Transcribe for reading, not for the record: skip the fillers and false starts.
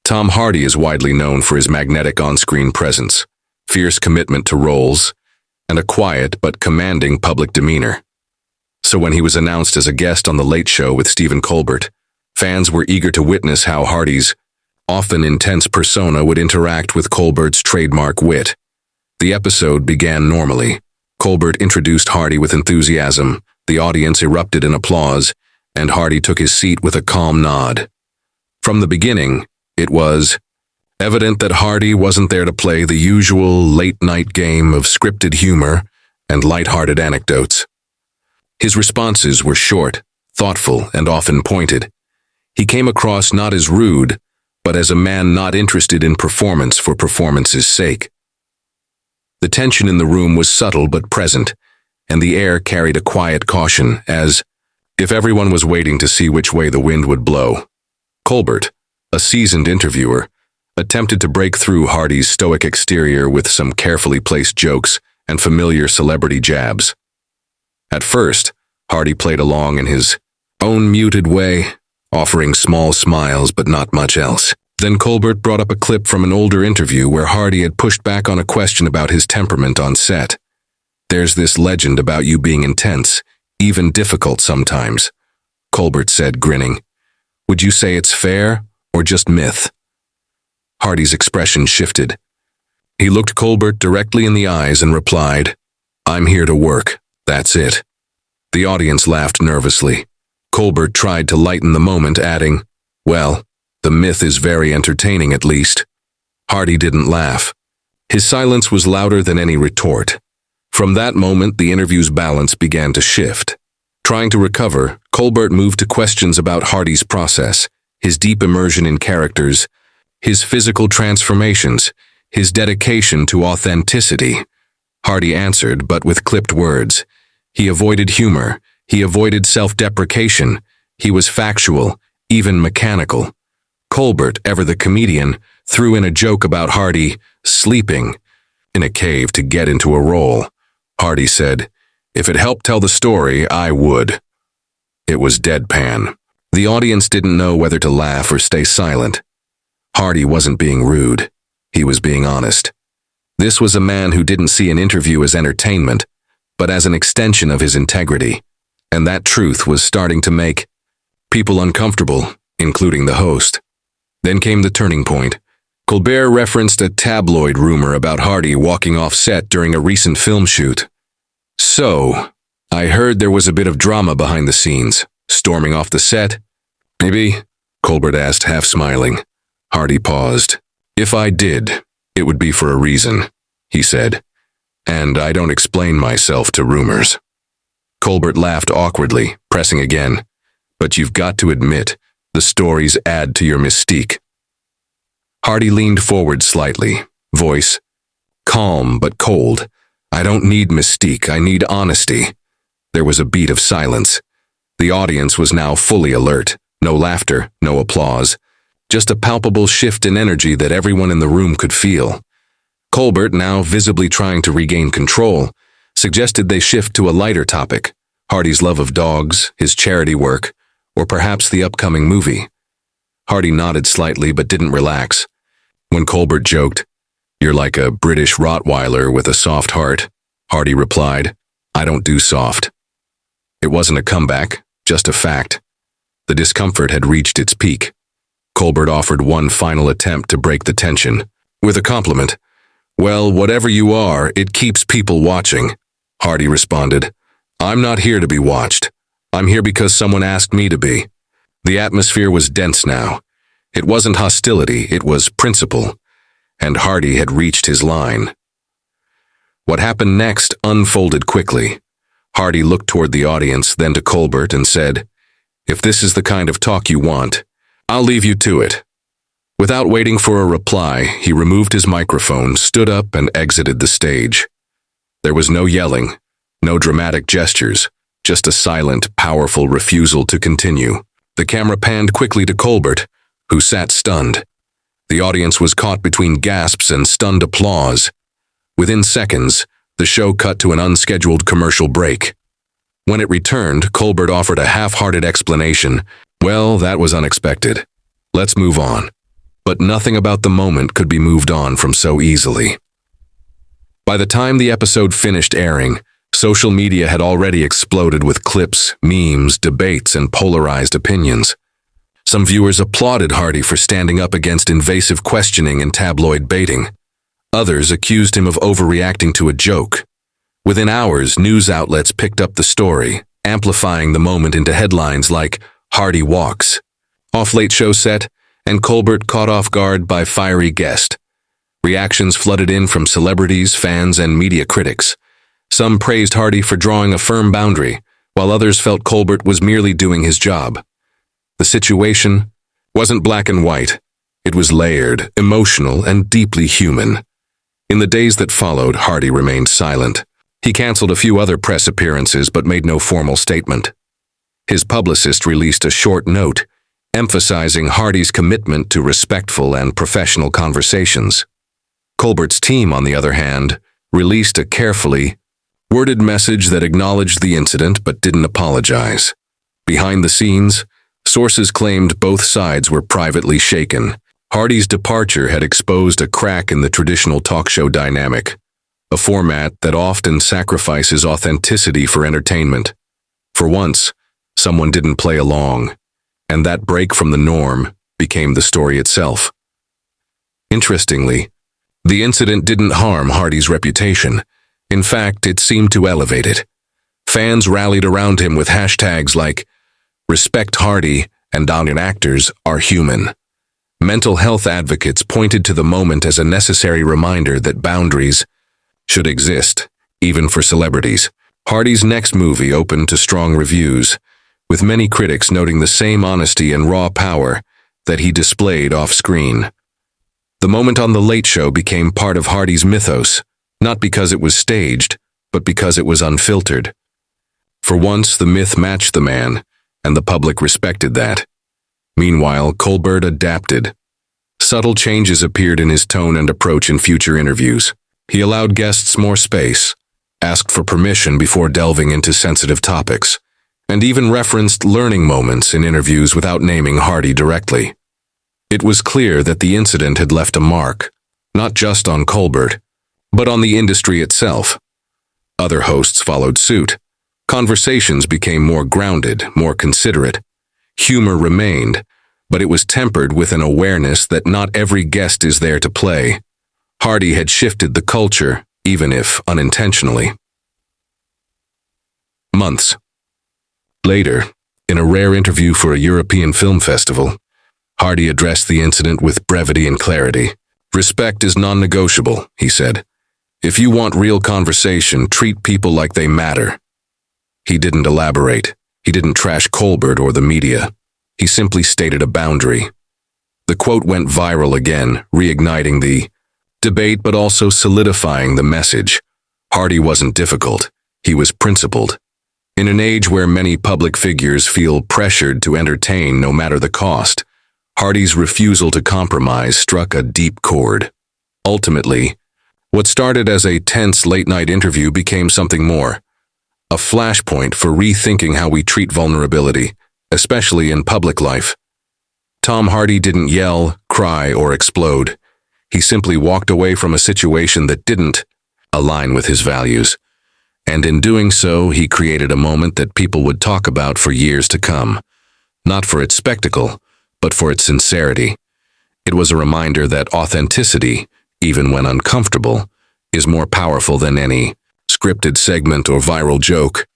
Tom Hardy is widely known for his magnetic on-screen presence, fierce commitment to roles, and a quiet but commanding public demeanor. So when he was announced as a guest on The Late Show with Stephen Colbert, fans were eager to witness how Hardy's often intense persona would interact with Colbert's trademark wit. The episode began normally. Colbert introduced Hardy with enthusiasm, the audience erupted in applause, and Hardy took his seat with a calm nod. From the beginning, it was evident that Hardy wasn't there to play the usual late-night game of scripted humor and light-hearted anecdotes. His responses were short, thoughtful, and often pointed. He came across not as rude, but as a man not interested in performance for performance's sake. The tension in the room was subtle but present, and the air carried a quiet caution, as if everyone was waiting to see which way the wind would blow. Colbert, a seasoned interviewer, attempted to break through Hardy's stoic exterior with some carefully placed jokes and familiar celebrity jabs. At first, Hardy played along in his own muted way, offering small smiles but not much else. Then Colbert brought up a clip from an older interview where Hardy had pushed back on a question about his temperament on set. "There's this legend about you being intense, even difficult sometimes," Colbert said, grinning. "Would you say it's fair or just myth?" Hardy's expression shifted. He looked Colbert directly in the eyes and replied, "I'm here to work, that's it." The audience laughed nervously. Colbert tried to lighten the moment, adding, "Well, the myth is very entertaining at least." Hardy didn't laugh. His silence was louder than any retort. From that moment, the interview's balance began to shift. Trying to recover, Colbert moved to questions about Hardy's process, his deep immersion in characters, his physical transformations, his dedication to authenticity. Hardy answered, but with clipped words. He avoided humor. He avoided self-deprecation. He was factual, even mechanical. Colbert, ever the comedian, threw in a joke about Hardy sleeping in a cave to get into a role. Hardy said, "If it helped tell the story, I would." It was deadpan. The audience didn't know whether to laugh or stay silent. Hardy wasn't being rude. He was being honest. This was a man who didn't see an interview as entertainment, but as an extension of his integrity. And that truth was starting to make people uncomfortable, including the host. Then came the turning point. Colbert referenced a tabloid rumor about Hardy walking off set during a recent film shoot. "So, I heard there was a bit of drama behind the scenes, storming off the set. Maybe?" Colbert asked, half smiling. Hardy paused. "If I did, it would be for a reason," he said. "And I don't explain myself to rumors." Colbert laughed awkwardly, pressing again. "But you've got to admit, the stories add to your mystique." Hardy leaned forward slightly, voice calm but cold. "I don't need mystique, I need honesty." There was a beat of silence. The audience was now fully alert. No laughter, no applause. Just a palpable shift in energy that everyone in the room could feel. Colbert, now visibly trying to regain control, suggested they shift to a lighter topic, Hardy's love of dogs, his charity work, or perhaps the upcoming movie. Hardy nodded slightly but didn't relax. When Colbert joked, "You're like a British Rottweiler with a soft heart," Hardy replied, "I don't do soft." It wasn't a comeback, just a fact. The discomfort had reached its peak. Colbert offered one final attempt to break the tension, with a compliment. "Well, whatever you are, it keeps people watching." Hardy responded, "I'm not here to be watched. I'm here because someone asked me to be." The atmosphere was dense now. It wasn't hostility, it was principle, and Hardy had reached his line. What happened next unfolded quickly. Hardy looked toward the audience, then to Colbert, and said, "If this is the kind of talk you want, I'll leave you to it." Without waiting for a reply, he removed his microphone, stood up, and exited the stage. There was no yelling, no dramatic gestures, just a silent, powerful refusal to continue. The camera panned quickly to Colbert, who sat stunned. The audience was caught between gasps and stunned applause. Within seconds, the show cut to an unscheduled commercial break. When it returned, Colbert offered a half-hearted explanation. "Well, that was unexpected. Let's move on." But nothing about the moment could be moved on from so easily. By the time the episode finished airing, social media had already exploded with clips, memes, debates, and polarized opinions. Some viewers applauded Hardy for standing up against invasive questioning and tabloid baiting. Others accused him of overreacting to a joke. Within hours, news outlets picked up the story, amplifying the moment into headlines like "Hardy walks," "Off Late Show set," and "Colbert caught off guard by fiery guest." Reactions flooded in from celebrities, fans, and media critics. Some praised Hardy for drawing a firm boundary, while others felt Colbert was merely doing his job. The situation wasn't black and white. It was layered, emotional, and deeply human. In the days that followed, Hardy remained silent. He canceled a few other press appearances but made no formal statement. His publicist released a short note, emphasizing Hardy's commitment to respectful and professional conversations. Colbert's team, on the other hand, released a carefully worded message that acknowledged the incident but didn't apologize. Behind the scenes, sources claimed both sides were privately shaken. Hardy's departure had exposed a crack in the traditional talk show dynamic, a format that often sacrifices authenticity for entertainment. For once, someone didn't play along, and that break from the norm became the story itself. Interestingly, the incident didn't harm Hardy's reputation. In fact, it seemed to elevate it. Fans rallied around him with hashtags like "Respect Hardy" and "Dominant actors are human." Mental health advocates pointed to the moment as a necessary reminder that boundaries should exist, even for celebrities. Hardy's next movie opened to strong reviews, with many critics noting the same honesty and raw power that he displayed off-screen. The moment on The Late Show became part of Hardy's mythos, not because it was staged, but because it was unfiltered. For once, the myth matched the man, and the public respected that. Meanwhile, Colbert adapted. Subtle changes appeared in his tone and approach in future interviews. He allowed guests more space, asked for permission before delving into sensitive topics, and even referenced learning moments in interviews without naming Hardy directly. It was clear that the incident had left a mark, not just on Colbert, but on the industry itself. Other hosts followed suit. Conversations became more grounded, more considerate. Humor remained, but it was tempered with an awareness that not every guest is there to play. Hardy had shifted the culture, even if unintentionally. Months later, in a rare interview for a European film festival, Hardy addressed the incident with brevity and clarity. "Respect is non-negotiable," he said. "If you want real conversation, treat people like they matter." He didn't elaborate. He didn't trash Colbert or the media. He simply stated a boundary. The quote went viral again, reigniting the debate but also solidifying the message. Hardy wasn't difficult. He was principled. In an age where many public figures feel pressured to entertain no matter the cost, Hardy's refusal to compromise struck a deep chord. Ultimately, what started as a tense late-night interview became something more. A flashpoint for rethinking how we treat vulnerability, especially in public life. Tom Hardy didn't yell, cry, or explode. He simply walked away from a situation that didn't align with his values. And in doing so, he created a moment that people would talk about for years to come. Not for its spectacle, but for its sincerity. It was a reminder that authenticity, even when uncomfortable, is more powerful than any scripted segment or viral joke.